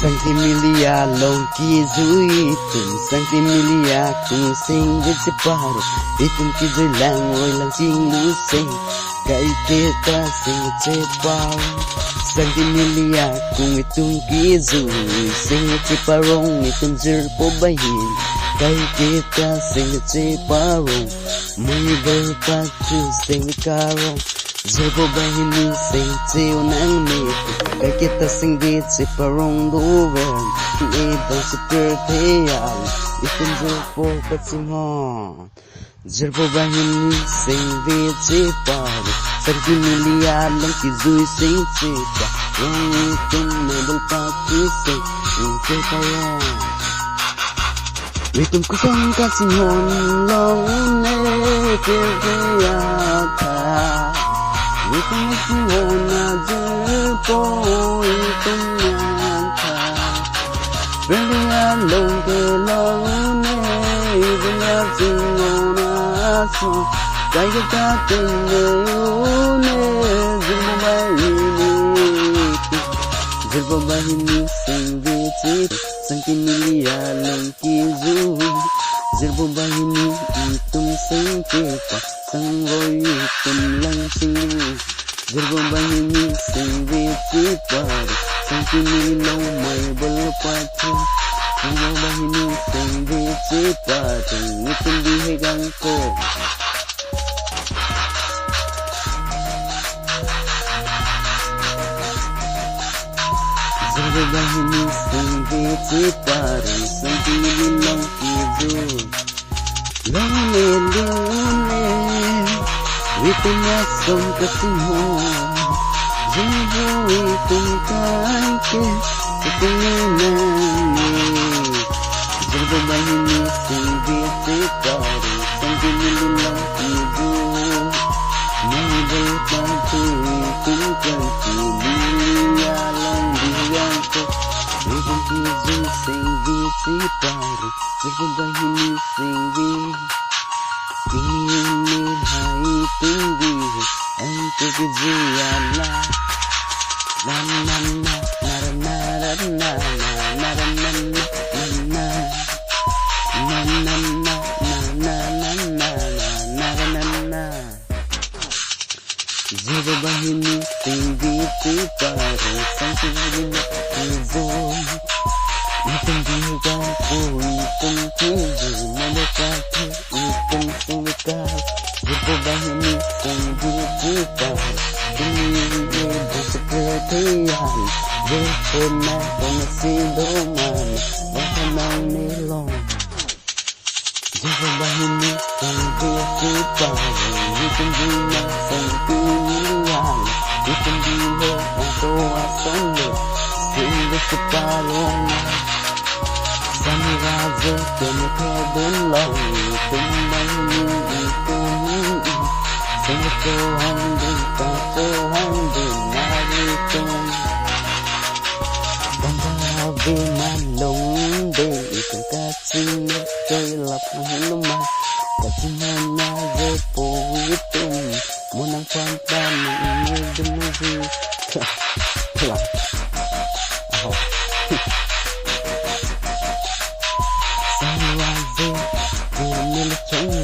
Sang tim milia long ki zui tum sang tim milia tung sing với chip paro itum ki zui lang oi lang sing lu sing kai te ta sing chip paro sang tim milia kung itum ki zui sing chip paro itum zir po bahin kai te ta sing chip paro mui ber pa tu sing karo zir po bahin ni sing chiu nang mi kai kita sing di chip paro over ibang super payal itum zir po katsimon zir po bahin ni sing di chip paro sang tim milia long ki zui sing chipa rong itum nebel pa tu sing chip paro itum kusang katsimon long ne keveyata itum katsimon na zir po itum nyangka Belia long ke long ne belia singon aso kai ka tenge ne zilbo bahini sing vici sang kimilia long ki zu zilbo bahini itum sing kepa sang roi itum lang sing zilbo bahini sing vici par sang kimilaw may balapati zilbo bahini sing vici par itum dihigang ko zilbo bahini sing vici par sang kimilaw kizu lone witnya som kasimo zilbo itum kaike itumene zilbo bahini sing vici par sang kimilaw kizu Mabel patu itum kankilia lang diyanto itum kizu sing vici par zilbo bahini sing vici ini hai tinggi untuk jiala na na na na na na na zilbo bahini sing vici par sang kimilaw kizu itum dihigang ko itum kizu malapati itum singkar zilbo bahini sing vici par ini sepertian zilbo na pengasidoman wahanang nilong zilbo bahini sing vici par itum dina sing pilihan itum dilo untuk asande sing separong Samirazo kene kebun long itum bahini itum sing ko handin ta ko handin maritum Bangga manlong de itum kacing kay lap huluma kacing na je po itum munang kwantan ni dumuzi kala Samirazo kene chong